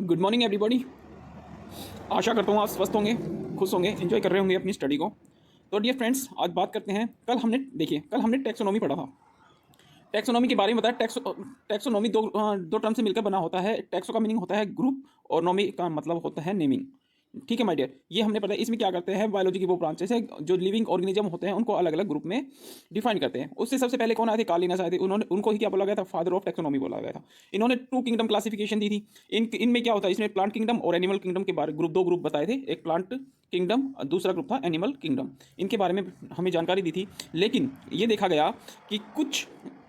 Good morning everybody. आशा करता हूँ आप स्वस्थ होंगे, खुश होंगे, एंजॉय कर रहे होंगे अपनी स्टडी को। तो डियर फ्रेंड्स, आज बात करते हैं। कल हमने टैक्सोनॉमी पढ़ा था। टैक्सोनॉमी के बारे में बताया। टैक्सोनॉमी दो टर्म से मिलकर बना होता है। टैक्सो का मीनिंग होता है ग्रुप और नॉमी का मतलब होता है नेमिंग। ठीक है माय डियर, ये हमने पता है। इसमें क्या करते हैं, बायोलॉजी की वो ब्रांचेस है जो लिविंग ऑर्गेनिज्म होते हैं उनको अलग अलग ग्रुप में डिफाइन करते हैं। उससे सबसे पहले कौन आए थे? कार्ल लिनस आए थे। उनको ही क्या बोला गया था? फादर ऑफ टैक्सोनॉमी बोला गया था। इन्होंने 2 किंगडम क्लासिफिकेशन दी थी। इनमें क्या होता है, इसमें प्लांट किंगडम और एनिमल किंगडम के बारे दो ग्रुप बताए थे। एक प्लांट किंगडम, दूसरा ग्रुप था एनिमल किंगडम। इनके बारे में हमें जानकारी दी थी। लेकिन ये देखा गया कि कुछ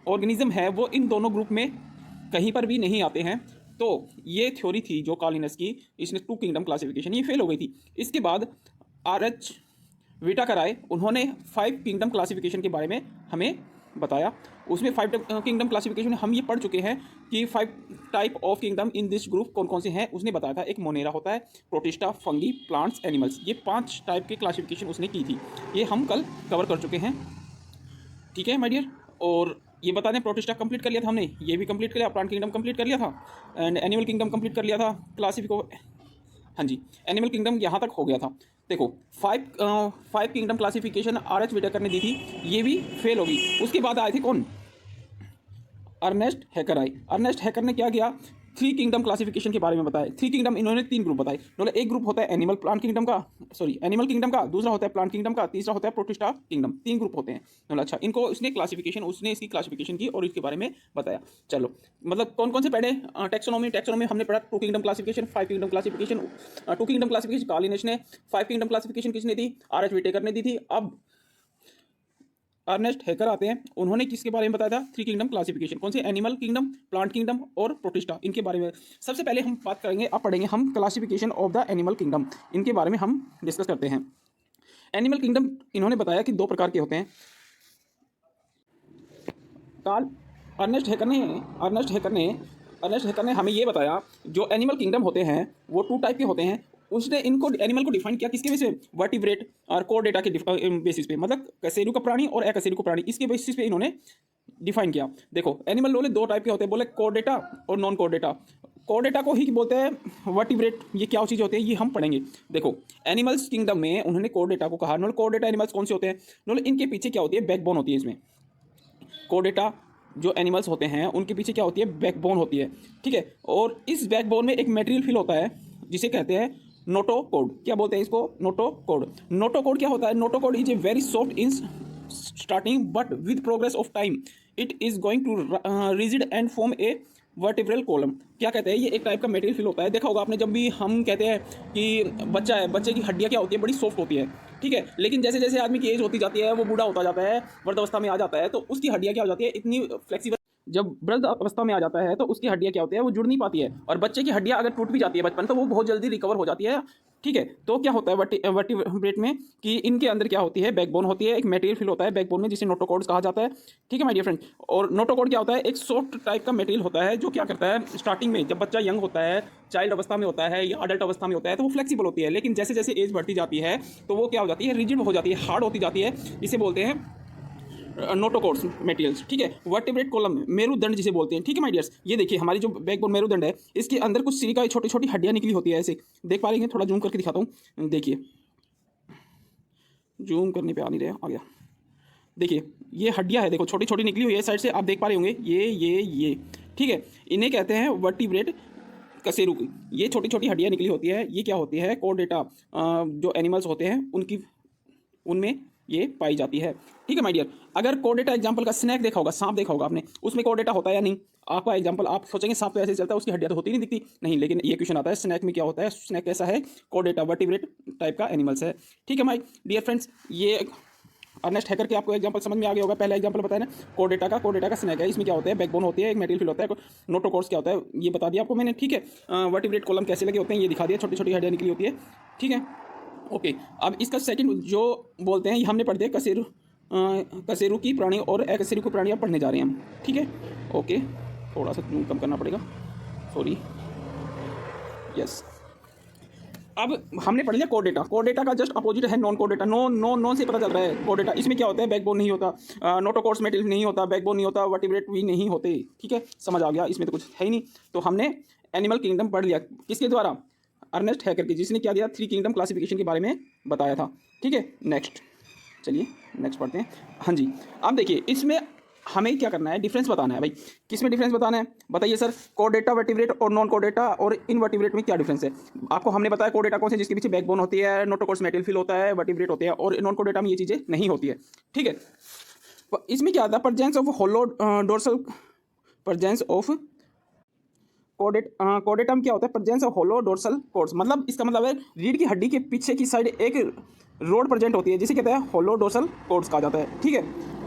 ऑर्गेनिज्म है वो इन दोनों ग्रुप में कहीं पर भी नहीं आते हैं। तो ये थ्योरी थी जो कार्ल लिनस की, इसने 2 किंगडम क्लासिफिकेशन, ये फेल हो गई थी। इसके बाद आर एच विटाकर आए, उन्होंने 5 किंगडम क्लासिफिकेशन के बारे में हमें बताया। उसमें 5 किंगडम क्लासिफिकेशन हम ये पढ़ चुके हैं कि 5 type of kingdom in this group कौन कौन से हैं उसने बताया था। एक मोनेरा होता है, प्रोटिस्टा, फंगी, प्लांट्स, एनिमल्स, ये 5 टाइप के क्लासिफिकेशन उसने की थी। ये हम कल कवर कर चुके हैं। ठीक है माय डियर, और ये बता दें, प्रोटिस्टा कंप्लीट कर लिया था हमने, ये भी कंप्लीट कर लिया, प्लांट किंगडम कंप्लीट कर लिया था, एंड एनिमल किंगडम कंप्लीट कर लिया था। क्लासिफिको हाँ जी, एनिमल किंगडम यहाँ तक हो गया था। देखो, 5 kingdom classification R H Whittaker ने दी थी, ये भी फेल होगी। उसके बाद आए थे कौन? अर्नेस्ट हैकर आए। अर्नेस्ट हैकर ने क्या किया? 3 किंगडम क्लासिफिकेशन के बारे में बताया। 3 किंगडम, इन्होंने 3 ग्रुप बताए। मतलब एक ग्रुप होता है एनिमल किंगडम का, दूसरा होता है प्लांट किंगडम का, तीसरा होता है प्रोटिस्टा किंगडम। 3 ग्रुप होते हैं। मतलब अच्छा, इनको उसने इसकी क्लासिफिकेशन की और इसके बारे में बताया। चलो, मतलब कौन कौन से पढ़े? टैक्सोनॉमी हमने पढ़ा। 2 kingdom classification, 5 kingdom classification. 2 kingdom classification Carl Linnaeus ने, 5 किंगडम क्लासिफिकेशन किसने दी? आर एच विटेकर ने दी थी। अब अर्नेस्ट हैकर आते हैं, उन्होंने किसके बारे में बताया था? 3 किंगडम क्लासिफिकेशन। कौन से? एनिमल किंगडम, प्लांट किंगडम और प्रोटिस्टा, इनके बारे में सबसे पहले हम बात करेंगे। अब पढ़ेंगे हम classification of the animal kingdom, इनके बारे में हम डिस्कस करते हैं। एनिमल किंगडम इन्होंने बताया कि 2 प्रकार के होते हैं। कार्ल अर्नेस्ट हैकर ने अर्नेस्ट हैकर ने हमें ये बताया, जो एनिमल किंगडम होते हैं वो 2 टाइप के होते हैं। उसने इनको एनिमल को डिफाइन किया किसके बेसिस पे? वर्टिब्रेट और कोरडेटा के बेसिस पे, मतलब कशेरुक प्राणी और अकशेरुक प्राणी, इसके बेसिस पे इन्होंने डिफाइन किया। देखो, एनिमल बोले 2 टाइप के होते हैं, बोले कोरडेटा और नॉन कोरडेटा। कोरडेटा को ही बोलते हैं वर्टिब्रेट। ये क्या चीज़ होती है, ये हम पढ़ेंगे। देखो, एनिमल्स किंगडम में उन्होंने कोरडेटा को कहा। नॉन कोरडेटा एनिमल्स कौन से होते हैं? नॉन, इनके पीछे क्या होती है? बैकबोन होती है। इसमें कोरडेटा जो एनिमल्स होते हैं उनके पीछे क्या होती है? बैकबोन होती है। ठीक है, और इस बैकबोन में एक मटेरियल फिल होता है जिसे कहते हैं नोटोकोड। क्या बोलते हैं इसको? नोटोकोड। नोटोकोड क्या होता है? Notochord is a very soft in starting but with progress of time it is going to rigid and form a vertebral column. क्या कहते हैं? ये एक टाइप का मटेरियल फिल होता है। देखा होगा आपने, जब भी हम कहते हैं कि बच्चा है, बच्चे की हड्डियाँ क्या होती है? बड़ी सॉफ्ट होती है। ठीक है, लेकिन जैसे जैसे आदमी की एज होती जाती है, वो बूढ़ा होता जाता है, वृद्धावस्था में आ जाता है, तो उसकी हड्डियाँ क्या हो जाती है? इतनी फ्लेक्सिबल। जब वृद्ध अवस्था में आ जाता है तो उसकी हड्डियाँ क्या होती है? वो जुड़ नहीं पाती है। और बच्चे की हड्डियाँ अगर टूट भी जाती है बचपन, तो वो बहुत जल्दी रिकवर हो जाती है। ठीक है, तो क्या होता है वर्टिब्रेट में कि इनके अंदर क्या होती है? बैकबोन होती है, एक मटेरियल फिल होता है बैकबोन में जिसे नोटोकॉर्ड्स कहा जाता है। ठीक है माय डियर फ्रेंड, और नोटोकॉर्ड क्या होता है? एक सॉफ्ट टाइप का मटेरियल होता है जो क्या करता है, स्टार्टिंग में जब बच्चा यंग होता है, चाइल्ड अवस्था में होता है या अडल्ट अवस्था में होता है, तो वो फ्लेक्सिबल होती है। लेकिन जैसे जैसे एज बढ़ती जाती है तो वो क्या हो जाती है? रिजिड हो जाती है, हार्ड होती जाती है। इसे बोलते हैं नोटोकॉर्ड्स मटेरियल्स। ठीक है, वर्टिब्रेट कॉलम, मेरुदंड जिसे बोलते हैं। ठीक है माय डियर्स, ये देखिए हमारी जो बैकबोन मेरुदंड है, इसके अंदर कुछ सिलिका छोटी छोटी हड्डियाँ निकली होती है। ऐसे देख पा रहे हैं? थोड़ा जूम करके दिखाता हूँ, देखिए, जूम करने पे आ नहीं रहा, आ गया। देखिए, ये हड्डियाँ है, देखो छोटी छोटी निकली हुई है साइड से, आप देख पा रहे होंगे, ये। ठीक है, इन्हें कहते हैं वर्टिब्रेट कशेरुक। ये छोटी छोटी हड्डियाँ निकली होती है, ये क्या होती है? कोरडेटा, जो एनिमल्स होते हैं उनमें ये पाई जाती है। ठीक है माय डियर, अगर कोरडेटा एग्जांपल का स्नैक देखा होगा, सांप देखा होगा आपने, उसमें कोरडेटा होता है या नहीं? आपका एग्जांपल, आप सोचेंगे सांप तो ऐसे चलता है, उसकी हड्डियाँ तो होती नहीं दिखती, नहीं। लेकिन ये क्वेश्चन आता है, स्नैक में क्या होता है? स्नैक कैसा है? कोरडेटा, वर्टिब्रेट टाइप का एनिमल्स है। ठीक है माय डियर फ्रेंड्स, ये अर्नेस्ट हैकर के आपको एग्जांपल समझ में आ गया होगा। पहला एग्जांपल बताया ना, कोरडेटा का स्नैक है। इसमें क्या होता है? बैकबोन होती है, एक मटेरियल फिल होता है। नोटोकॉर्ड्स क्या होता है ये बता दिया आपको मैंने। ठीक है, वर्टिब्रेट कॉलम कैसे लगे होते हैं ये दिखा दिया, छोटी छोटी हड्डियाँ निकली होती है। ठीक है, ओके। अब इसका सेकंड जो बोलते हैं, ये हमने पढ़ दिया कशेरु की प्राणी और अकशेरुकी प्राणी अब पढ़ने जा रहे हैं हम। ठीक है, ओके, थोड़ा सा कम करना पड़ेगा, सॉरी, यस। अब हमने पढ़ लिया कोरडेटा। कोरडेटा का जस्ट अपोजिट है नॉन कोरडेटा। नॉन से पता चल रहा है कोरडेटा। इसमें क्या होता है? बैकबोन नहीं होता, नोटोकॉर्ड्स मटेरियल नहीं होता, बैकबोन नहीं होता, वर्टिब्रेट भी नहीं होते। ठीक है, समझ आ गया, इसमें तो कुछ है ही नहीं। तो हमने एनिमल किंगडम पढ़ लिया, किसके द्वारा? अर्नेस्ट हैकर की, जिसने क्या दिया? 3 किंगडम क्लासिफिकेशन के बारे में बताया था। ठीक है, नेक्स्ट चलिए नेक्स्ट पढ़ते हैं। हाँ जी, अब देखिए इसमें हमें क्या करना है, डिफरेंस बताना है भाई। किस में डिफरेंस बताना है बताइए सर? कोडेटा, वर्टिब्रेट और नॉन कोडेटा और इनवर्टिब्रेट में क्या डिफरेंस है? आपको हमने बताया कोडेटा कौन से, जिसके पीछे बैकबोन होती है, नोटोकॉर्ड्स मेटल होता है, वर्टिब्रेट होते हैं, और नॉन कोडेटा में ये चीज़ें नहीं होती है। ठीक है, इसमें क्या आता है? Presence of hollow dorsal, presence of कोडेटम क्या होता है? Presence of hollow dorsal cords, मतलब इसका मतलब है रीढ़ की हड्डी के पीछे की साइड एक रोड प्रेजेंट होती है, जिसे कहते हैं होलो डोर्सल कोर्ड्स कहा जाता है। ठीक है,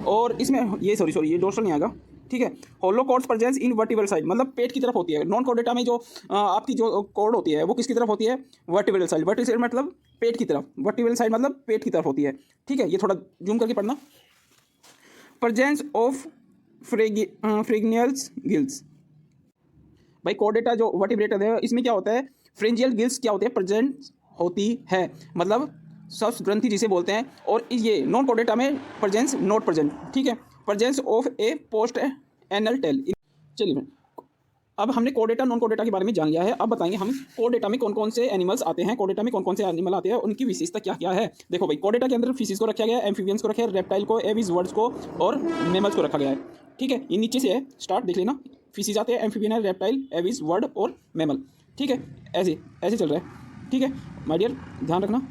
और इसमें ये सॉरी ये डोर्सल नहीं आएगा। ठीक है, hollow cords presence in vertebral side, मतलब पेट की तरफ होती है। नॉन कोडेटा में जो आपकी जो कोर्ड होती है वो किसकी तरफ होती है? Vertebral side. वर्टिब्रल साइड मतलब पेट की तरफ, वर्टिब्रल साइड मतलब पेट की तरफ होती है। ठीक है, ये थोड़ा जूम करके पढ़ना। प्रेजेंस ऑफ फ्रेगनियल्स गिल्स, भाई कोडेटा जो वर्टिब्रेट है इसमें क्या होता है? फ्रेंजियल गिल्स क्या होते हैं? प्रेजेंट होती है, मतलब सब्स ग्रंथि जिसे बोलते हैं। और ये नॉन कोडेटा में प्रेजेंस नॉट प्रेजेंट। ठीक है, presence of A post anal tail. चलिए अब हमने कोडेटा नॉन कोडेटा के बारे में जान लिया है। अब बताएंगे हम कोडेटा में कौन कौन से एनिमल्स आते हैं, कोडेटा में कौन कौन से एनिमल आते हैं, उनकी विशेषता क्या क्या है। देखो भाई, कोडेटा के अंदर फिशिस को रखा गया है, एम्फीबियंस को रखा है, रेप्टाइल को, एविज वर्ड्स को और मेमल्स को रखा गया है। ठीक है, ये नीचे से है स्टार्ट, देख लेना। फिशिस आते हैं, एम्फीबियन है, रेप्टाइल, एविज, वर्ड और मेमल। ठीक है, ऐसे ऐसे चल रहा है। ठीक है माय डियर, ध्यान रखना।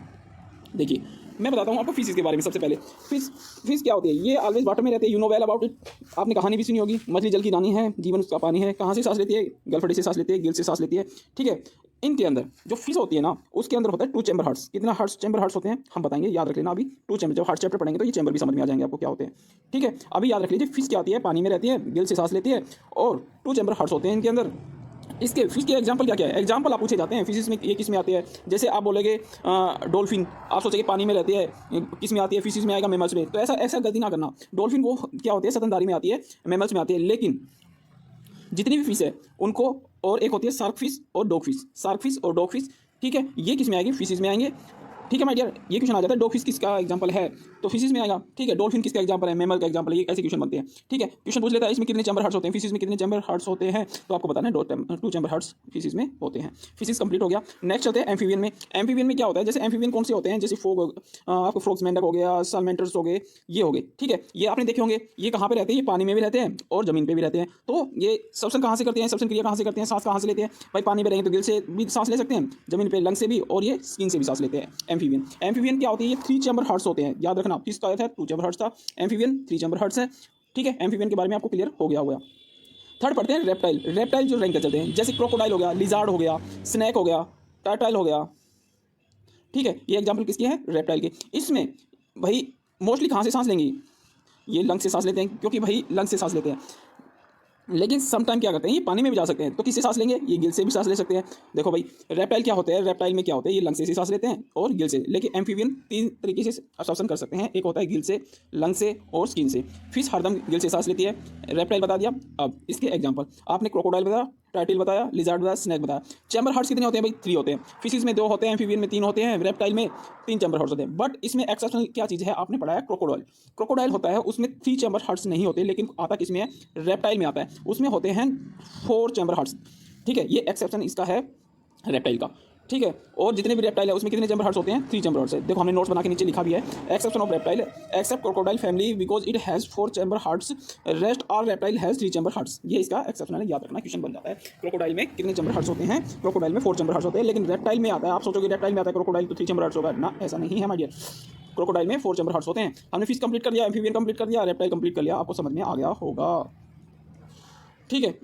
देखिए मैं बताता हूँ आपको फिशिस के बारे में। सबसे पहले फिश क्या होती है? ये ऑलवेज वाटर में रहते हैं, you know well about it. आपने कहानी भी सुनी होगी। मछली जल की रानी है, जीवन उसका पानी है। कहाँ से सांस लेती है? गलफड़े से सांस लेती है, गिल से सांस लेती है। ठीक है, इनके अंदर जो फिश होती है ना, उसके अंदर होता है 2 चैम्बर हार्ट्स। कितना हार्ट्स, चैम्बर हार्ट्स होते हैं हम बताएंगे, याद रख लेना। अभी 2 चैम्बर, जब हार्ट चैप्टर पढ़ेंगे तो ये चैम्बर भी समझ में आ जाएंगे आपको क्या होते हैं। ठीक है, अभी याद रख लीजिए फिश क्या आती है? पानी में रहती है, गिल से सांस लेती है और 2 चैम्बर हार्ट्स होते हैं इनके अंदर। इसके फिश के एग्जाम्पल क्या क्या है? एग्जाम्पल आप पूछे जाते हैं फिशिस में, ये किस में आती है? जैसे आप बोलेंगे डॉल्फिन, आप सोचेंगे पानी में रहती है, किस में आती है? फिशिस में आएगा, मेमल्स में। तो ऐसा ऐसा गलती ना करना। डॉल्फिन वो क्या होती है? स्तनधारी में आती है, मेमल्स में आती है। लेकिन जितनी भी फिश है उनको, और एक होती है शार्क फिश और डॉग फिश, शार्क फिश और डॉग फिश। ठीक है, ये किस में आएगी? फिशिस में आएंगे। ठीक है माय डियर, ये क्वेश्चन आ जाता है डॉग फिश किसका एग्जांपल है? तो फिशिस में आएगा। ठीक है, डॉल्फिन किसका एग्जांपल है? मैमल का एग्जांपल है। ये ऐसे क्वेश्चन बनते हैं। ठीक है, क्वेश्चन पूछ लेता है इसमें कितने चैम्बर हार्ट्स होते हैं, फिशिस में कितने चैम्बर हार्ट्स होते हैं, तो आपको बताना है 2 चैम्बर हार्ट्स फिशिस में होते हैं। फिशिस कंप्लीट हो गया। नेक्स्ट चलते हैं एम्फीबियन में। एम्फीबियन में क्या होता है? जैसे एम्फीबियन कौन से होते हैं? जैसे आपको फ्रॉग्स, मेंढक हो गया, सालमेंटर्स हो गए, ये हो गए। ठीक है, ये आपने देखे होंगे। ये कहाँ पे रहते हैं? ये पानी में भी रहते हैं और जमीन पे भी रहते हैं। तो ये श्वसन कहाँ से करते हैं? श्वसन क्रिया कहाँ से करते हैं? सांस कहाँ से लेते हैं? भाई पानी में रहेंगे तो गिल से भी सांस ले सकते हैं, जमीन पे लंग से भी, और ये स्किन से भी सांस लेते हैं। एम्फीबियन, एम्फीबियन क्या होती है? ये 3 चैम्बर हार्ट्स होते हैं। याद रखना, किसका आया था? 2 चैम्बर हार्ट्स था। एम्फीबियन 3 चैम्बर हार्ट्स है। ठीक है, एम्फीबियन के बारे में आपको क्लियर हो गया होगा। थर्ड पढ़ते हैं रेप्टाइल। रेप्टाइल जो रैंक चलते हैं, जैसे क्रोकोडाइल हो गया, लिजार्ड हो गया, स्नैक हो गया, टर्टाइल हो गया। ठीक है, ये एग्जाम्पल किसकी है? रेप्टाइल की। इसमें भाई मोस्टली कहाँ से सांस लेंगी? ये लंग से सांस लेते हैं, क्योंकि भाई लंग से सांस लेते हैं। लेकिन सम टाइम क्या करते हैं? ये पानी में भी जा सकते हैं, तो किससे सांस लेंगे? ये गिल से भी सांस ले सकते हैं। देखो भाई, रेप्टाइल क्या होते हैं? रेप्टाइल में क्या होता है? ये लंग से सांस लेते हैं और गिल से। लेकिन एम्फीबियन 3 तरीके से श्वसन कर सकते हैं। एक होता है गिल से, लंग से और स्किन से। फिश हरदम गिल से सांस लेती है। रेप्टाइल बता दिया। अब इसके एग्जाम्पल आपने क्रोकोडाइल बताया, टाइटिल बताया, लिजार्ड बताया, स्नैक बताया। चैम्बर हार्ट्स कितने होते हैं भाई? 3 होते हैं। फिशिस में 2 होते हैं, एम्फीबियन में 3 होते हैं, रेप्टाइल में 3 चैम्बर हार्ट्स होते हैं। बट इसमें एक्सेप्शनल क्या चीज़ है? आपने पढ़ा है क्रोकोडाइल। क्रोकोडाइल होता है उसमें 3 चैम्बर हार्ट्स नहीं होते, लेकिन आता किसमें है? रेप्टाइल में आता है, उसमें होते हैं 4 चैम्बर हार्ट्स। ठीक है, ये एक्सेप्शन इसका है रेप्टाइल का। ठीक है, और जितने भी रेप्टाइल है उसमें कितने चैम्बर हार्ट्स होते हैं? 3 चैम्बर हार्ट्स है। देखो हमने नोट्स बना के नीचे लिखा भी है। Exception of reptile, except crocodile family because it has 4 chamber hearts, rest all reptile has 3 chamber hearts. ये इसका एक्सेप्शन है, याद रखना, क्वेश्चन बन जाता है। क्रोकोडाइल में कितने चैम्बर हार्ट्स होते हैं? क्रोकोडाइल में 4 चैम्बर हार्ट्स होते हैं, लेकिन रेप्टाइल में आता है, आप सोचोगे रेप्टाइल में आता है क्रोकोडाइल तो 3 चैम्बर हार्ट्स होगा ना, ऐसा नहीं है माय डियर। क्रोकोडाइल में 4 चैम्बर हार्ट्स होते हैं। हमने फिश कंप्लीट कर दिया, एम्फीबियन कंप्लीट कर दिया, रेप्टाइल कंप्लीट कर लिया, आपको समझ में आ गया होगा। ठीक है,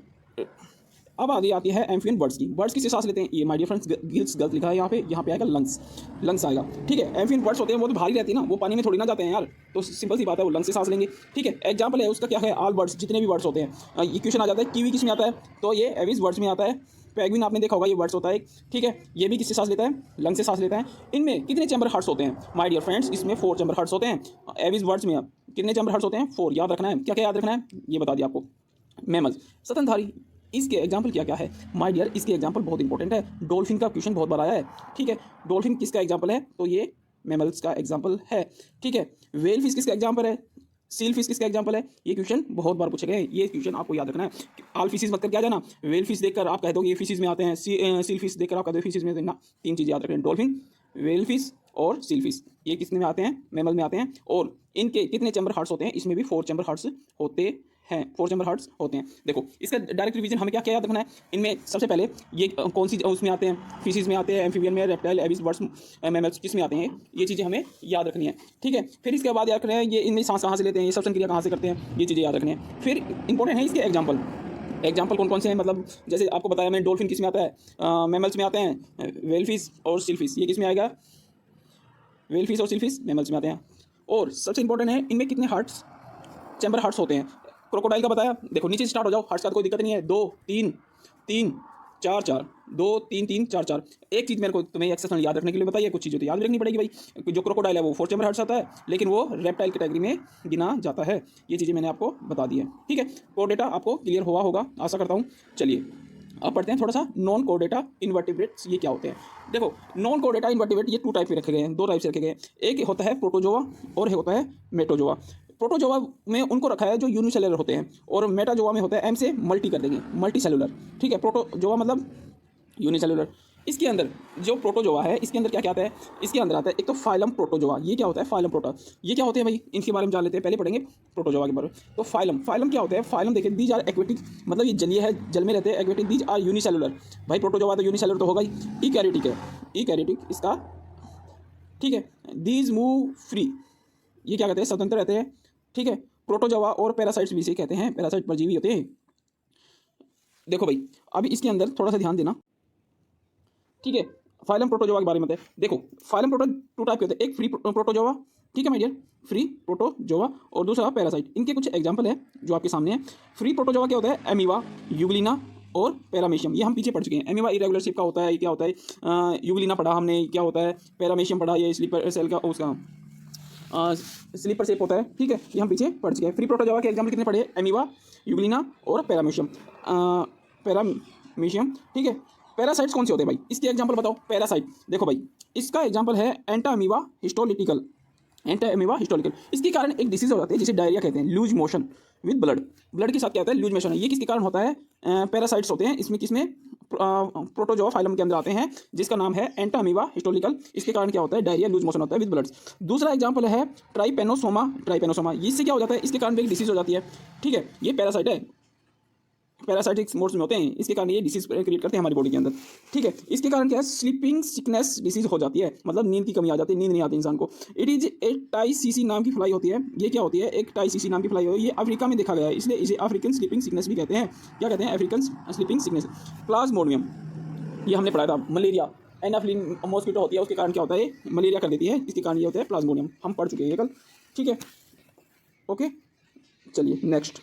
अब आगे आती है एम्फीबियन बर्ड्स की। बर्ड्स किससे सांस लेते हैं? ये माय डियर फ्रेंड्स गिल्स गलत लिखा है यहाँ पे आएगा लंग्स, लंग्स आएगा। ठीक है, एम्फीबियन बर्ड्स होते हैं वो तो भारी रहती है ना, वो पानी में थोड़ी ना जाते हैं यार, तो सिंपल सी बात है वो लंग्स से सांस लेंगे। ठीक है, एग्जाम्पल है उसका क्या है? ऑल बर्ड्स, जितने भी बर्ड्स होते हैं। ये क्वेश्चन आ जाता है कीवी किस में आता है? तो ये एविस बर्ड्स में आता है। पेंगुइन आपने देखा होगा, ये बर्ड्स होता है। ठीक है, ये भी किससे सांस लेता है? लंग से सांस लेता है। इनमें कितने चैम्बर हार्ट्स होते हैं माय डियर फ्रेंड्स? इसमें 4 चैम्बर हार्ट्स होते हैं। एविस बर्ड्स में कितने चैम्बर हार्ट्स होते हैं? 4। याद रखना है। क्या क्या याद रखना है ये बता दिया आपको। मैमल्स, स्तनधारी, इसके एग्जाम्पल क्या क्या है माय डियर? इसके एग्जाम्पल बहुत इंपॉर्टेंट है। डॉल्फिन का क्वेश्चन बहुत बार आया है। ठीक है, डॉल्फिन किसका एग्जाम्पल है? तो ये मैमल्स का एग्जाम्पल है। ठीक है, व्हेल फिश किसका एग्जाम्पल है? सील फिश किसका एग्जाम्पल है? ये क्वेश्चन बहुत बार पूछे गए, ये क्वेश्चन आपको याद रखना है। आल फिशिस मत करके आ जाना, वेल फिश देखकर आप कहते हो ये फिशिस में आते हैं, सील फिश देखकर आप कहते हो फिशिस में आते हैं ना। 3 चीज़ें याद रखना, डॉल्फिन, वेल फिश और सील फिश, ये किसने में आते हैं? मैमल में आते हैं। और इनके कितने चैम्बर हार्ट्स होते हैं? इसमें भी 4 चैम्बर हार्ट्स होते हैं, 4 चैम्बर हार्ट्स होते हैं। देखो इसका डायरेक्ट रिवीजन हमें क्या क्या याद रखना है? इनमें सबसे पहले ये कौन सी उसमें आते हैं? फिशिस में आते हैं, एम्फीबियन में, रेप्टाइल, एबिस, बर्ड्स, मैमल्स, किसमें आते हैं? ये चीज़ें हमें याद रखनी है, ठीक है। फिर इसके बाद याद रखना है ये इनमें सांस कहाँ से लेते हैं, ये श्वसन क्रिया कहाँ से करते हैं, ये चीज़ें याद रखनी है। फिर इंपॉर्टेंट है इसके एग्जाम्पल कौन कौन से हैं? मतलब जैसे आपको बताया मैंने, डॉल्फिन किस में आता है? मैमल्स में आते हैं, वेल फिश और सील फिश, ये किस में आएगा? वेल फिश और सील फिश मैमल्स में आते हैं। और सबसे इंपॉर्टेंट है इनमें कितने हार्ट्स, चैम्बर हार्ट्स होते हैं? क्रोकोडाइल का बताया, देखो नीचे स्टार्ट हो जाओ, हार्ट्स का कोई दिक्कत नहीं है। 2 3 3 4 4, 2 3 3 4 4। एक चीज़ मेरे को तुम्हें एक्सेप्शनल याद रखने के लिए बताइए, कुछ चीज़ें तो याद भी रखनी पड़ेगी भाई। जो क्रोकोडाइल है वो 4 चैम्बर हार्ट्स आता है, लेकिन वो रेप्टाइल कैटेगरी में गिना जाता है। ये चीज़ें मैंने आपको बता दी है, ठीक है। कोर डेटा आपको क्लियर हुआ होगा, आशा करता हूँ। चलिए अब पढ़ते हैं थोड़ा सा नॉन कोर डेटा इन्वर्टिब्रेट्स, ये क्या होते हैं। देखो नॉन कोर डेटा इन्वर्टिब्रेट ये 2 टाइप में रखे गए हैं, 2 टाइप से रखे गए हैं। एक होता है प्रोटोजोआ और एक होता है मेटोजोआ। प्रोटोजोआ में उनको रखा है जो यूनिसेलुलर होते हैं, और मेटाजोआ में होता है, एम से मल्टी कर देंगे, मल्टी सेलुलर, ठीक है। प्रोटोजोआ मतलब यूनिसेलुलर। इसके अंदर जो प्रोटोजोआ है, इसके अंदर क्या क्या आता है? इसके अंदर आता है एक तो फाइलम प्रोटोजोआ, ये क्या होता है? फाइलम प्रोटा, ये क्या होते हैं भाई? इनके बारे में जान लेते हैं, पहले पढ़ेंगे प्रोटोजोआ के बारे में। तो फाइलम क्या होता है? फाइलम देखिए, दीज आर एक्वेटिक, मतलब ये जलीय है, जल में रहते हैं। एक्वेटिक, दीज आर यूनिसेलुलर, भाई प्रोटोजोआ तो यूनिसेलुलर तो होगा ही। ईकैरियोटिक है, ईकैरियोटिक इसका, ठीक है। दीज मूव फ्री, ये क्या कहते हैं? स्वतंत्र रहते हैं, ठीक है। प्रोटोजोआ और पैरासाइट्स भी इसे कहते हैं, पैरासाइट परजीवी होते हैं। देखो भाई अभी इसके अंदर थोड़ा सा ध्यान देना, ठीक है। फाइलम प्रोटोजोआ के बारे में बताए, देखो फाइलम प्रोटो 2 टाइप के होते हैं, एक फ्री प्रोटोजोआ, ठीक है माय डियर, फ्री प्रोटोजोआ, और दूसरा पैरासाइट। इनके कुछ एग्जांपल है जो आपके सामने है। फ्री प्रोटोजोआ क्या होता है? एमीवा, यूग्लिना और पैरामेशियम, ये हम पीछे पढ़ चुके हैं। एमीवा इरेगुलर शेप का होता है, क्या होता है? यूग्लिना पढ़ा हमने, क्या होता है? पैरामेशियम पढ़ा, ये स्लीपर सेल का उसका स्लीपर शेप होता है, ठीक है। ये हम पीछे पढ़ चुके हैं। फ्री प्रोटोजोआ के एग्जाम्पल कितने पढ़े? एमीवा, यूग्लिना और पैरामेशियम, ठीक है। पैरासाइट्स कौन से होते हैं भाई? इसके एग्जांपल बताओ। पैरासाइट देखो भाई, इसका एग्जांपल है एंटाअमीबा हिस्टोलिटिकल, एंटाअमीबा हिस्टोलिकल। इसके कारण एक डिसीज हो जाती है जिसे डायरिया कहते हैं, लूज मोशन विद ब्लड के साथ क्या होता है? Loose motion. ये किसके कारण होता है? पैरासाइट्स होते हैं। इसमें किसमें? प्रोटोजोआ फाइलम के अंदर आते हैं, जिसका नाम है एंटाअमीबा हिस्टोलिकल। इसके कारण क्या होता है? डायरिया, लूज मोशन होता है विद ब्लड। दूसरा एग्जांपल है ट्राइपेनोसोमा, इससे क्या हो जाता है? इसके कारण भी एक डिसीज हो जाती है, ठीक है। ये पैरासाइट है, पैरासाइटिक मोड्स में होते हैं, इसके कारण ये डिसीज क्रिएट करते हैं हमारी बॉडी के अंदर, ठीक है। इसके कारण क्या है? स्लीपिंग सिकनेस डिसीज हो जाती है, मतलब नींद की कमी आ जाती है, नींद नहीं आती इंसान को। इट इज एक टाइसीसी नाम की फ्लाई होती है। ये क्या होती है? एक टाइसीसी नाम की फ्लाई होती है। ये अफ्रीका में देखा गया है, इसलिए इसे अफ्रीकन स्लीपिंग सिकनेस भी कहते हैं। क्या कहते हैं? African sleeping sickness. प्लाज्मोडियम, ये हमने पढ़ा था। मलेरिया, एनाफ्लिन मॉस्किटो होती है, उसके कारण क्या होता है? मलेरिया कर देती है, इसके कारण ये होता है प्लाज्मोडियम, हम पढ़ चुके हैं कल, ठीक है। ओके चलिए नेक्स्ट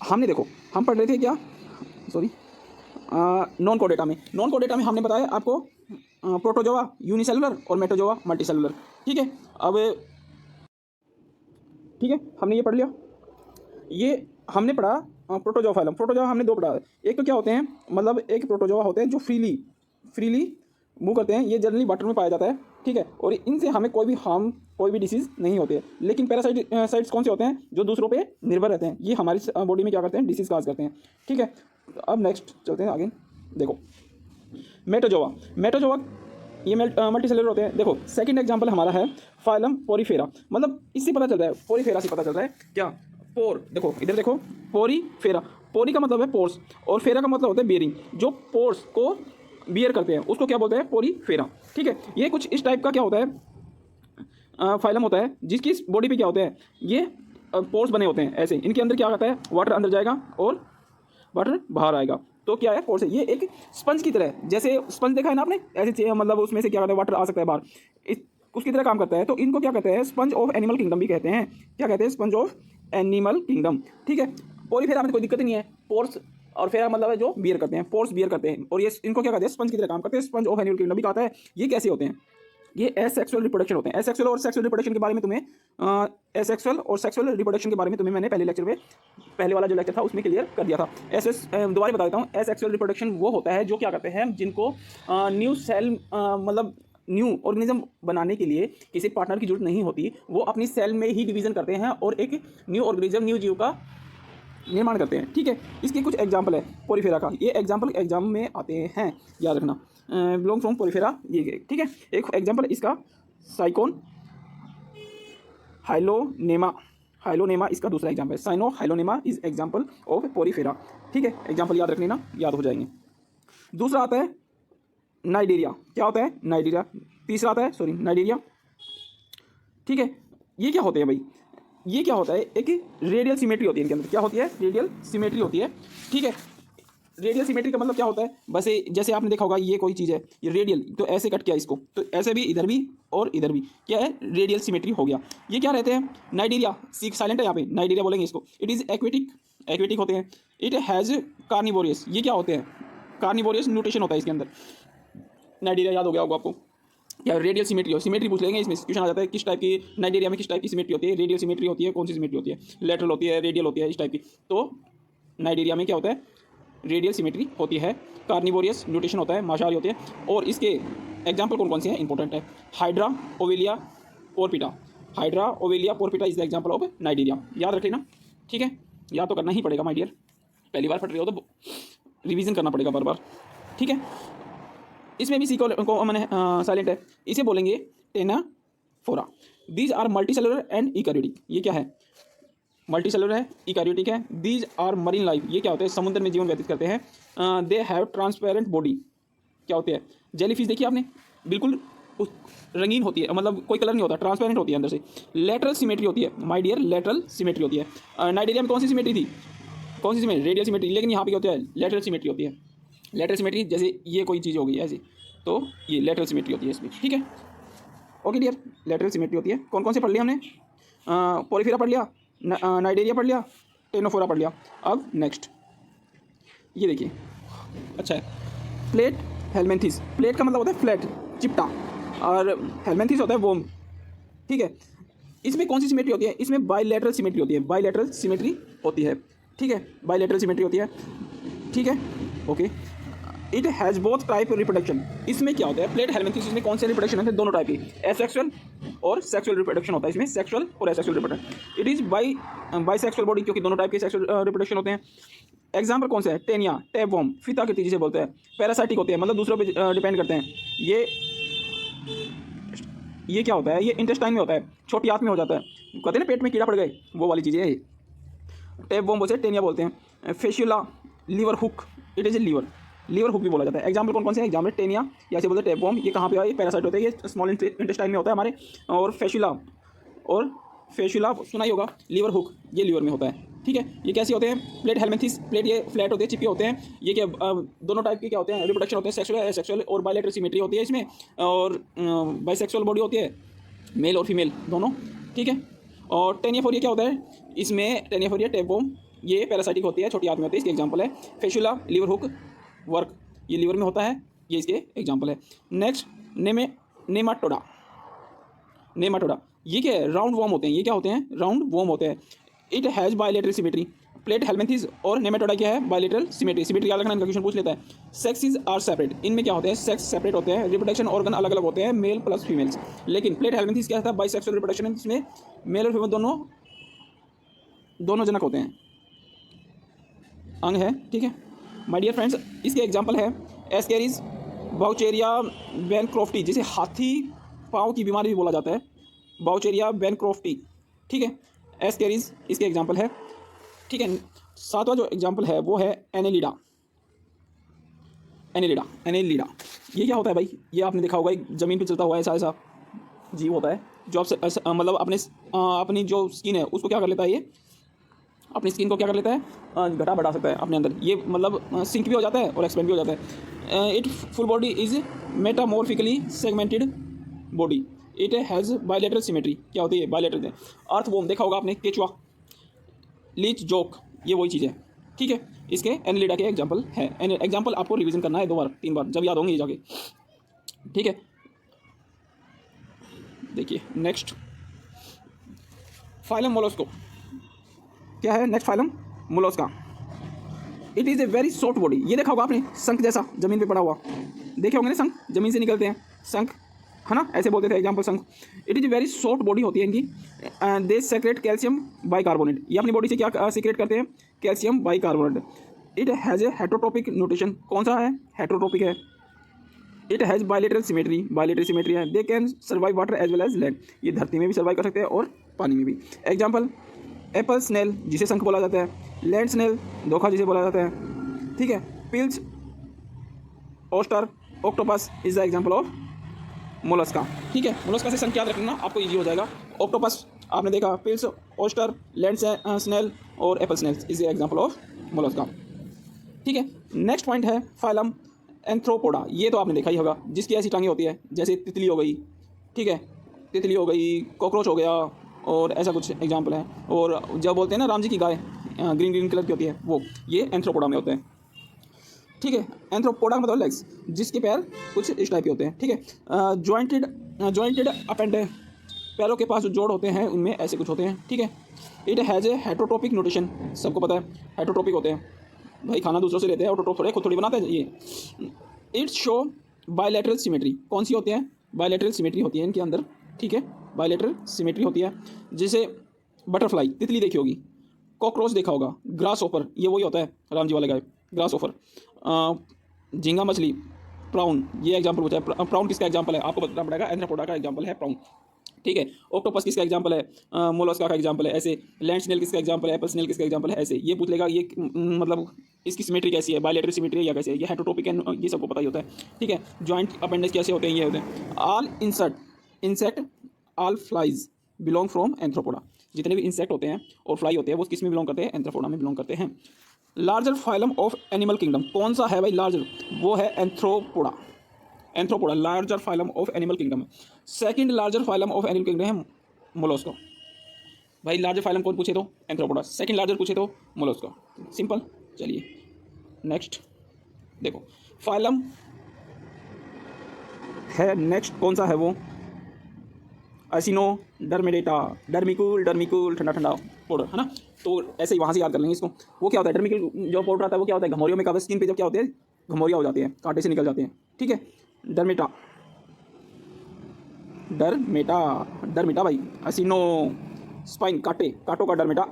हमने देखो, हम पढ़ रहे थे क्या, सॉरी, नॉन कोर डेटा में हमने बताया आपको प्रोटोजोआ यूनिसेलुलर और मेटोजोआ मल्टीसेलुलर, ठीक है। अब ठीक है, हमने ये पढ़ लिया। ये हमने पढ़ा प्रोटोजोआ फाइलम। प्रोटोजोआ हमने 2 पढ़ा। एक तो क्या होते हैं, मतलब एक प्रोटोजोआ होते हैं जो फ्रीली मूव करते हैं, ये जनरली वाटर में पाया जाता है, ठीक है। और इनसे हमें कोई भी डिसीज़ नहीं होते हैं। लेकिन पैरासाइट्स कौन से होते हैं? जो दूसरों पे निर्भर रहते हैं, ये हमारी बॉडी में क्या करते हैं? डिसीज़ काज करते हैं, ठीक है। अब नेक्स्ट चलते हैं आगे। देखो मेटोजोआ ये मल्टीसेलुलर होते हैं। देखो सेकंड एग्जांपल हमारा है फाइलम पोरीफेरा, मतलब इससे पता चलता है, पोरीफेरा से पता चलता है क्या? पोर, देखो इधर देखो, पोरीफेरा, पोरी का मतलब है पोर्स और फेरा का मतलब होता है बियरिंग। जो पोर्स को बियर करते हैं उसको क्या बोलते हैं? पोरीफेरा, ठीक है। ये कुछ इस टाइप का क्या होता है? फाइलम होता है, जिसकी बॉडी पे क्या होता है? ये पोर्स बने होते हैं ऐसे। इनके अंदर क्या होता है? वाटर अंदर जाएगा और वाटर बाहर आएगा, तो क्या है? पोर्स है। ये एक स्पंज की तरह, जैसे स्पंज देखा है ना आपने, ऐसे मतलब उसमें से क्या होता है? वाटर आ सकता है बाहर, उसकी तरह काम करता है। तो इनको क्या कहते हैं? स्पंज ऑफ एनिमल किंगडम भी कहते हैं। क्या कहते हैं? स्पंज ऑफ एनिमल किंगडम, ठीक है। पोरीफेरा में कोई दिक्कत नहीं है। पोर्स और फेरा मतलब है जो बियर करते हैं, पोर्स बियर करते हैं, और ये इनको क्या कहते हैं? स्पंज की तरह काम करते हैं। स्पंज ऑफ एनिमल किंगडम भी कहता है। ये कैसे होते हैं? ये एसेक्सुअल रिप्रोडक्शन होते हैं। एसेक्सुअल और सेक्सुअल रिप्रोडक्शन के बारे में तुम्हें एसेक्सुअल और सेक्सुअल रिप्रोडक्शन के बारे में तुम्हें मैंने पहले लेक्चर में, पहले वाला जो लेक्चर था उसमें क्लियर कर दिया था। दोबारा बता देता हूँ। एसेक्सुअल रिप्रोडक्शन वो होता है जो क्या करते हैं? जिनको न्यू सेल मतलब न्यू ऑर्गेनिज्म बनाने के लिए किसी पार्टनर की जरूरत नहीं होती, वो अपनी सेल में ही डिवीजन करते हैं और एक न्यू ऑर्गेनिज्म, न्यू जीव का निर्माण करते हैं। ठीक है, इसके कुछ एग्जाम्पल है पोरीफेरा का, ये एग्जाम्पल एग्जाम में आते हैं, याद रखना, बिलोंग फ्रॉम पोरीफेरा ये। ठीक है, एक एग्जाम्पल इसका साइकोन हाइलोनेमा, हाइलोनेमा इसका दूसरा एग्जाम्पल है। साइनो Hyalonema is example of Porifera. ठीक है, एग्जाम्पल याद रख लेना, याद हो जाएंगे। दूसरा आता है नाइजीरिया, क्या होता है नाइजीरिया। तीसरा आता है नाइजीरिया। ठीक है, ये क्या होते हैं भाई, ये क्या होता है, एक रेडियल सिमेट्री होती है इनके अंदर, क्या होती है रेडियल सिमेट्री होती है। ठीक है, रेडियल सिमेट्री का मतलब क्या होता है, बस जैसे आपने देखा होगा ये कोई चीज़ है, ये रेडियल, तो ऐसे कट किया इसको, तो ऐसे भी इधर भी और इधर भी, क्या है रेडियल सिमेट्री हो गया। ये क्या रहते हैं नाइजीरिया, सीख साइलेंट है यहाँ पे, नाइजीरिया बोलेंगे इसको। इट इज़ एक्वेटिक, एक्वेटिक होते हैं। इट हैज़ कार्निवोरियस, ये क्या होते हैं कार्निवोरियस न्यूट्रिशन होता है इसके अंदर। नाइजीरिया याद हो गया होगा आपको, या रेडियल सिमेट्री हो, सिमेट्री पूछ लेंगे इसमें, क्वेश्चन आ जाता है किस टाइप की नाइजीरिया में किस टाइप की सिमेट्री होती है, रेडियल सिमेट्री होती है, कौन सी सिमेट्री होती है, लेटरल होती है, रेडियल होती है, इस टाइप की। तो नाइजीरिया में क्या होता है रेडियल सिमेट्री होती है, कार्निवोरियस न्यूट्रिशन होता है, मांसाहारी होती है। और इसके एग्जाम्पल कौन कौन से हैं इंपॉर्टेंट है, Hydra Obelia Porpita, Hydra Obelia Porpita is the example of cnidaria, याद रख लेना। ठीक है, याद तो करना ही पड़ेगा माय डियर, पहली बार पढ़ रहे हो तो रिवीजन करना पड़ेगा बार बार। ठीक है, इसमें भी सी को मैंने साइलेंट है, इसे बोलेंगे Ctenophora. These are multi cellular and eukaryotic, ये क्या है मल्टी सेलुलर है, इकैरियोटिक है। दीज आर मरीन लाइफ, ये क्या होते हैं समुद्र में जीवन व्यतीत करते हैं। दे हैव ट्रांसपेरेंट बॉडी, क्या होते हैं जेलीफिश, देखिए आपने बिल्कुल रंगीन होती है, मतलब कोई कलर नहीं होता, ट्रांसपेरेंट होती है अंदर से। लेटरल सिमेट्री होती है माय डियर, लेटरल सिमेट्री होती है। नाइजीरिया में कौन सी सिमेट्री थी, कौन सी सिमेट्री, रेडियल सिमेट्री, लेकिन यहाँ पे क्या होता है लेटरल सिमेट्री होती है। लेटरल सिमेट्री जैसे ये कोई चीज़ होगी ऐसी, तो ये लेटरल सिमेट्री होती है इसमें। ठीक है, ओके डियर, लेटरल सिमेट्री होती है। कौन कौन से पढ़ लिया हमने, पोरीफेरा पढ़ लिया, नाइजीरिया पढ़ लिया, टेनाफोरा पढ़ लिया। अब नेक्स्ट ये देखिए, अच्छा है प्लेट हेलमेंथिस, प्लेट का मतलब होता है फ्लैट चिपटा, और हेलमेंथिस होता है वोम। ठीक है, इसमें कौन सी सिमेट्री होती है, इसमें बाइलेटरल सिमेट्री होती है, बाइलेटरल सिमेट्री होती है। ठीक है, बाइलेटरल सिमेट्री होती है। ठीक है, okay. It has both type reproduction, इसमें क्या होता है प्लेट हेलमेंथिस में कौन से रिप्रोडक्शन होते हैं, दोनों टाइप की, एसेक्सुअल और सेक्सुअल रिप्रोडक्शन होता है इसमें, सेक्सुअल और asexual reproduction. It is bisexual body, क्योंकि दोनों टाइप के सेक्सुअल रिप्रोडक्शन होते हैं। एग्जाम्पल कौन सा है, टेनिया, टैपवॉर्म, फीता की जिसे बोलते हैं। पैरासाइटिक होते हैं, मतलब दूसरों पे डिपेंड करते हैं। ये क्या होता है, ये इंटेस्टाइन में होता है, छोटी आंत में हो जाता है, कहते हैं ना पेट में कीड़ा पड़ गए, वो वाली चीज़ें है। टैपवॉर्म बोलते हैं, टेनिया बोलते हैं। Fasciola, liver hook, it is a liver hook भी बोला जाता है। एग्जाम्पल कौन कौन से हैं, एग्जाम्पल टेनिया, या से बोलते हैं टैपवॉर्म, ये कहाँ पे आए, पैरासाइट होते हैं, ये स्मॉल इंटेस्टाइन में होता है हमारे। और फेशियोला सुना ही होगा, लीवर हुक ये लीवर में होता है। ठीक है, ये कैसे होते हैं प्लेट हेलमेंथिस, प्लेट ये फ्लैट होते हैं, चिपके होते हैं। ये क्या दोनों टाइप के क्या होते हैं रिप्रोडक्शन होते हैं, सेक्सुअल एसेक्सुअल, और बाइलेटरल सिमेट्री होती है इसमें, और बाइसेक्सुअल बॉडी होती है, मेल और फीमेल दोनों। ठीक है, और टेनियाफोरिया क्या होता है, इसमें टेनियाफोरिया टैपवॉर्म ये पैरासाइटिक होती है, छोटी आंत में होती है, इसके एग्जाम्पल है। फेशियोला, लीवर हुक, वर्क ये लीवर में होता है, ये इसके एग्जाम्पल है। नेक्स्ट नेमाटोडा, नेमाटोडा ये क्या है, राउंड वॉर्म होते हैं, ये क्या होते हैं राउंड वॉर्म होते हैं। It has bilateral symmetry, plate helminths और नेमाटोडा क्या है बाइलेटरल सिमेट्री, सिमेट्री याद रखना, इनका क्वेश्चन पूछ लेता है। सेक्सेस आर सेपरेट, इनमें क्या होते हैं सेक्स सेपरेट होते हैं, रिप्रोडक्शन ऑर्गन अलग अलग होते हैं, मेल प्लस फीमेल्स। लेकिन प्लेट हेलमेंथिस क्या था बाइसेक्सुअल रिप्रोडक्शन है, इसमें मेल और फीमेल दोनों जनक होते हैं, अंग है। ठीक है माय डियर फ्रेंड्स, इसके एग्जाम्पल है एस्केरिस, बाउचेरिया बैनक्रॉफ्टी, जिसे हाथी पाँव की बीमारी भी बोला जाता है, बाउचेरिया बैनक्रॉफ्टी। ठीक है, एस्केरिस इसके एग्जाम्पल है। ठीक है, सातवां जो एग्जाम्पल है वो है एनेलिडा, एनेलिडा, एनेलिडा ये क्या होता है भाई, ये आपने देखा होगा एक ज़मीन पे चलता हुआ ऐसा ऐसा जीव होता है, जो आप मतलब अपनी जो स्किन है उसको क्या कर लेता है, ये अपनी स्किन को क्या कर लेता है घटा बढ़ा सकता है अपने अंदर, ये मतलब सिंक भी हो जाता है और एक्सपेंड भी हो जाता है। It full body is metamorphically segmented body, it has bilateral symmetry, क्या होती है बाइलेटरल। अर्थवॉर्म देखा होगा आपने, केचुआ, लीच जोक, ये वही चीज़ है। ठीक है, इसके एनेलिडा के एग्जाम्पल है। एग्जाम्पल आपको रिवीजन करना है 2 बार 3 बार, जब याद होंगे ये जाके। ठीक है, देखिए नेक्स्ट फाइलम मोलस्को, क्या है next phylum Mollusca. It is a very short body, ये देखा होगा आपने शंख जैसा जमीन पे पड़ा हुआ, देखे होंगे ना शंख जमीन से निकलते हैं, शंख है ना, ऐसे बोलते थे एग्जाम्पल शंख। It is very soft body होती है इनकी। दे सेक्रेट कैल्शियम बाइकार्बोनेट, ये अपनी बॉडी से क्या सीक्रेट करते हैं, calcium bicarbonate. It has a heterotrophic nutrition, कौन सा है, हेटरोट्रोपिक है। It has bilateral symmetry, bilateral symmetry है। They can survive water as well as land, ये धरती में भी सर्वाइव कर सकते हैं और पानी में भी। एग्जाम्पल एप्पल स्नेल जिसे शंख बोला जाता है, लैंड स्नेल धोखा जिसे बोला जाता है, ठीक है। Pills oyster octopus is the example of mollusca, ठीक है। मोलस्का से शंख याद रखना आपको इजी हो जाएगा। ऑक्टोपस आपने देखा, पिल्स ओस्टर लैंड स्नेल और apple snail is the example of mollusca, ठीक है। नेक्स्ट पॉइंट है फाइलम एंथ्रोपोडा, ये तो आपने देखा ही होगा, जिसकी ऐसी टांगें होती है जैसे तितली हो गई, ठीक है, तितली हो गई, कॉकरोच हो गया और ऐसा कुछ एग्जाम्पल है। और जब बोलते हैं ना राम जी की गाय ग्रीन ग्रीन कलर की होती है, वो ये एंथ्रोपोडा में होते हैं, ठीक है। एंथ्रोपोडा का मतलब लेग्स, जिसके पैर कुछ इस टाइप के होते हैं, ठीक है। जॉइंटेड अपेंड, पैरों के पास जो जोड़ होते हैं उनमें ऐसे कुछ होते हैं, ठीक है। It has a heterotrophic nutrition, सबको पता है हेटरोट्रोपिक होते हैं भाई, खाना दूसरों से लेते हैं, ऑटोट्रोफ थोड़े खुद थोड़ी बनाते हैं ये। इट्स शो बायलैटरल सिमेट्री, कौन सी होती है, बायलैटरल सिमेट्री होती है इनके अंदर, ठीक है, बायलैटरल सिमेट्री होती है। जैसे बटरफ्लाई तितली देखी होगी, कॉकरोच देखा होगा, ग्रास ओपर ये वही होता है राम जी वाले गाय, ग्रास ओपर। झींगा मछली, प्राउन, ये एग्जाम्पल होता है। प्राउन किसका एग्जाम्पल है आपको बताना पड़ेगा, एंथ्रोपोडा का एग्जाम्पल है प्राउन, ठीक है। ऑक्टोपस किसका एग्जाम्पल है, मोलस्का का एग्जाम्पल है, ऐसे। लैंड स्नेल किसका एग्जाम्पल है, एप्पल स्नेल किसका एग्जाम्पल है, ऐसे। ये पूछ लेगा ये मतलब इसकी सिमेट्री कैसी है, बायलैटरल सिमेट्री है या कैसे है, ये हेटरोट्रोपिक है, ये सबको पता ही होता है, ठीक है। जॉइंट अपेंडेज कैसे होते हैं, ये होते हैं। All insect all flies belong from Arthropoda, जितने भी इंसेक्ट होते हैं और फ्लाई होते हैं वो किस में बिलोंग करते हैं, एंथ्रोपोडा में बिलोंग करते हैं। Larger phylum of animal kingdom, कौन सा है भाई लार्जर, वो है Arthropoda, Arthropoda larger phylum of animal kingdom है। Second larger phylum of animal kingdom है मोलस्का, भाई लार्जर फाइलम कौन पूछे तो एंथ्रोपोडा, सेकंड लार्जर पूछे तो मोलस्का, सिंपल। चलिए नेक्स्ट देखो, फाइलम है नेक्स्ट कौन सा है वो, एसिनो डर्मेडेटा, डर्मिकुल ठंडा ठंडा पाउडर, है ना। तो ऐसे ही वहाँ से याद कर लेंगे इसको। वो क्या होता है, डर्मिकुल जो पाउडर आता है वो क्या होता है, घमौरियों में का स्किन पे जब क्या होते हैं, घमौरियाँ हो जाती हैं, कांटे से निकल जाते हैं, ठीक है। डरमेटा भाई, एसिनो स्पाइन कांटों का डरमेटा,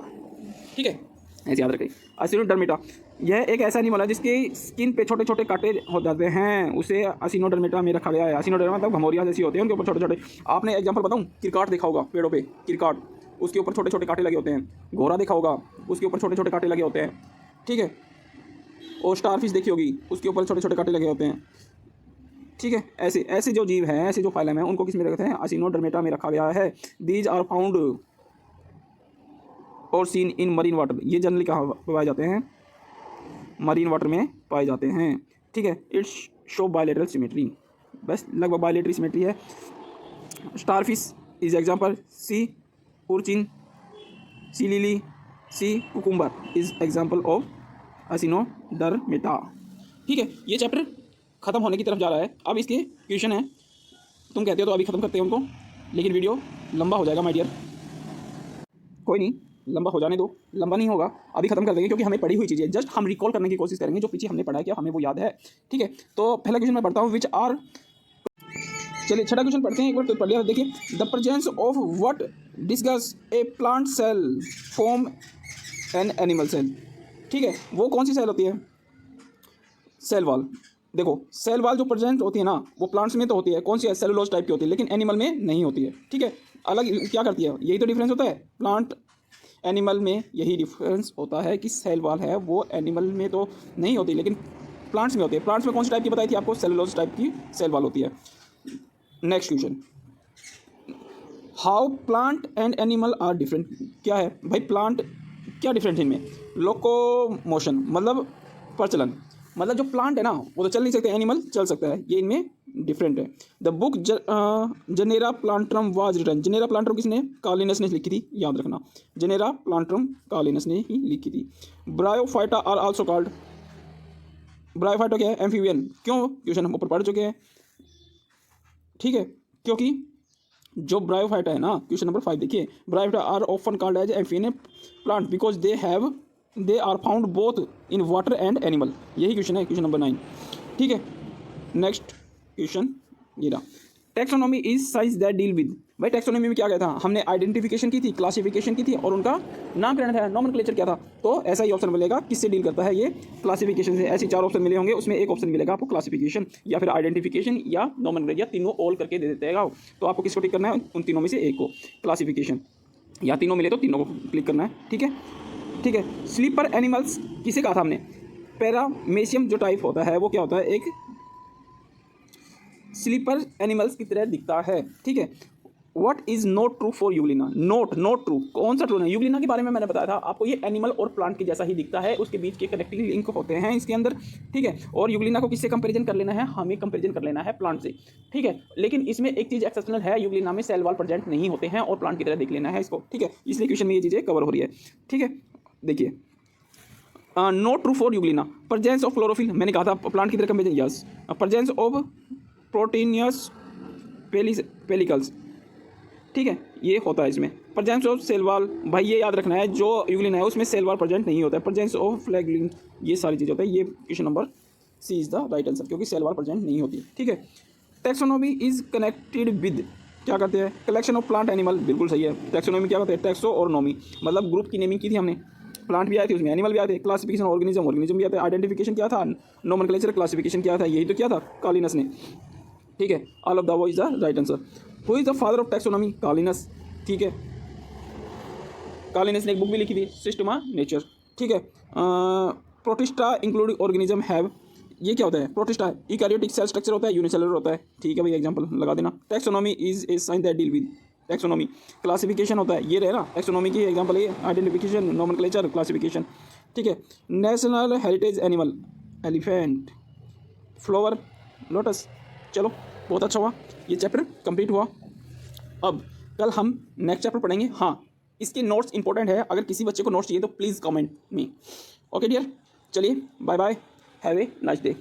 ठीक है, ऐसे याद रखें। एसिनो डरमेटा यह एक ऐसा एनिमल है जिसके स्किन पे छोटे छोटे कांटे हो जाते हैं, उसे एसिनो डरमेटा में रखा गया है। एसिनो डरमेटा मतलब घमौरियाँ जैसी होती हैं, उनके ऊपर छोटे छोटे, आपने एग्जांपल बताऊं, किरकाट देखा होगा पेड़ों पे, किरकाट उसके ऊपर छोटे छोटे कांटे लगे होते हैं। घोड़ा देखा होगा, उसके ऊपर छोटे छोटे कांटे लगे होते हैं, ठीक है। और स्टारफिश देखी होगी, उसके ऊपर छोटे छोटे कांटे लगे होते हैं, ठीक है। ऐसे ऐसे जो जीव हैं, ऐसे जो फाइलम हैं, उनको किस में रखते हैं, एसिनो डरमेटा में रखा गया है। दीज आर फाउंड और सीन इन मरीन वाटर, ये जनरली कहाँ पाए जाते हैं, मरीन वाटर में पाए जाते हैं, ठीक है। इट्स शो बायलैटरल सिमेट्री, बस लगभग बायलैटरल सिमेट्री है। Starfish is example, sea urchin, sea lily, sea cucumber is example of Echinodermata, ठीक है। ये चैप्टर खत्म होने की तरफ जा रहा है। अब इसके क्वेश्चन है, तुम कहते हो तो अभी ख़त्म करते हैं उनको, लेकिन वीडियो लंबा हो जाएगा माय डियर, कोई नहीं लंबा हो जाने दो, लंबा नहीं होगा, अभी खत्म कर देंगे क्योंकि हमें पढ़ी हुई चीज़ें जस्ट हम रिकॉल करने की कोशिश करेंगे, जो पीछे हमने पढ़ा है क्या हमें वो याद है, ठीक है। तो पहला क्वेश्चन मैं पढ़ता हूँ, विच आर, चलिए छठा क्वेश्चन पढ़ते हैं, एक बार तो पढ़ लिया। देखिए, the presence of what discuss a plant cell from an animal cell, ठीक है। वो कौन सी सेल होती है, सेल वॉल। देखो सेल वॉल जो प्रेजेंट होती है ना, वो प्लांट्स में तो होती है, कौन सी है, सेलुलोज टाइप की होती है, लेकिन एनिमल में नहीं होती है, ठीक है। अलग क्या करती है, यही तो डिफरेंस होता है, प्लांट एनिमल में यही डिफरेंस होता है कि सेल वॉल है वो एनिमल में तो नहीं होती, लेकिन प्लांट्स में होती है। प्लांट्स में कौन सी टाइप की बताई थी आपको, सेलुलोज टाइप की सेल वॉल होती है। Next question, how plant and animal are different, क्या है भाई, प्लांट क्या डिफरेंट है इनमें, लोकोमोशन मतलब प्रचलन, मतलब जो प्लांट है ना वो तो चल नहीं सकते, एनिमल चल सकता है, ये इनमें डिफरेंट है। द बुक जनेरा प्लांट्रम वाज रिटन, जनेरा प्लांट्रम किसने, कार्लिनस ने लिखी थी, याद रखना, जनेरा प्लांट्रम कार्लिनस ने ही लिखी थी। Bryophyta are also called, bryophyta क्या है, एम्फीबियन, क्यों, क्वेश्चन हम ऊपर पढ़ चुके हैं, ठीक है। क्योंकि जो ब्रायोफाइटा है ना, क्वेश्चन नंबर 5 देखिए, bryophyta are often called as amphibian plant because they are found both in water and animal, यही क्वेश्चन है, क्वेश्चन नंबर 9, ठीक है। नेक्स्ट क्वेश्चन ये रहा, taxonomy is science that deal with, भाई टेक्सोनॉमी में क्या क्या था, हमने आइडेंटिफिकेशन की थी, क्लासिफिकेशन की थी और उनका नामकरण था, नॉमेनक्लेचर क्या था। तो ऐसा ही ऑप्शन मिलेगा किससे डील करता है, ये क्लासिफिकेशन से। ऐसे 4 ऑप्शन मिले होंगे, उसमें एक ऑप्शन मिलेगा आपको क्लासिफिकेशन या फिर आइडेंटिफिकेशन या नॉमेनक्लेचर, या तीनों ऑल करके दे देते हैं। तो आपको किसको टिक करना है, उन तीनों में से एक को, क्लासिफिकेशन, या तीनों मिले तो तीनों को क्लिक करना है। ठीक है, ठीक है। स्लीपर एनिमल्स किसे कहा था हमने, पैरामेशियम जो टाइप होता है वो क्या होता है, एक स्लीपर एनिमल्स की तरह दिखता है। ठीक है। What is not true for Euglena, not true, कौन सा ट्रू है, यूग्लिना के बारे में मैंने बताया था आपको, ये एनिमल और प्लांट के जैसा ही दिखता है, उसके बीच के कनेक्टिंग लिंक होते हैं इसके अंदर। ठीक है। और यूग्लिना को किससे कंपैरिजन कर लेना है, हमें कंपैरिजन कर लेना है प्लांट से। ठीक है। लेकिन इसमें एक चीज़ एक्सेप्शनल है, यूग्लिना में सेल वॉल प्रेजेंट नहीं होते हैं और प्लांट की तरह देख लेना है इसको। ठीक है, इसलिए क्वेश्चन में ये चीज़ें कवर हो रही है। ठीक है, देखिए not true for Euglena, presence of chlorophyll, मैंने कहा था प्लांट की तरह comparison, yes. Presence of proteinaceous pellicles, ठीक है, ये होता है इसमें। प्रेजेंस ऑफ सेल वॉल, भाई ये याद रखना है, जो यूग्लिना है उसमें सेल वॉल प्रेजेंट नहीं होता है। प्रेजेंस ऑफ फ्लैगलिन, ये सारी चीज़ होता है। ये question number C is the right answer, क्योंकि सेल वॉल प्रेजेंट नहीं होती। ठीक है। टैक्सोनॉमी इज कनेक्टेड विद, क्या करते हैं, कलेक्शन ऑफ प्लांट एनिमल, बिल्कुल सही है। टैक्सोनॉमी क्या करते हैं, टैक्सो और नॉमी, मतलब ग्रुप की नेमिंग की थी हमने, प्लांट भी आए थे उसमें, एनिमल भी आए थे, क्लासिफिकेशन ऑर्गेनिज्म भी आते हैं, आइडेंटिफिकेशन क्या था, नोमेनक्लेचर, क्लासिफिकेशन क्या था, यही तो क्या था कालिनस ने। ठीक है, ऑल ऑफ द वो is the right answer. Who is the father of taxonomy, कालिनस। ठीक है, कालिनस ने एक बुक भी लिखी थी, सिस्टमा नेचर। ठीक है। प्रोटिस्टा इंक्लूडिंग ऑर्गेनिज्म हैव, ये क्या होता है, प्रोटिस्टा यूकैरियोटिक सेल स्ट्रक्चर होता है, यूनिसेलुलर होता है। ठीक है भाई, एग्जांपल लगा देना। Taxonomy is a science that deal with, taxonomy classification होता है, ये रहे ना टैक्सोनॉमी की एग्जांपल, ये आइडेंटिफिकेशन, नोमेनक्लेचर, क्लासिफिकेशन। ठीक है। National heritage animal, elephant, flower, lotus. चलो बहुत अच्छा हुआ, ये चैप्टर कंप्लीट हुआ। अब कल हम नेक्स्ट चैप्टर पढ़ेंगे। हाँ, इसके नोट्स इंपॉर्टेंट है, अगर किसी बच्चे को नोट्स चाहिए तो please comment me. Okay dear, चलिए bye bye, have a nice day.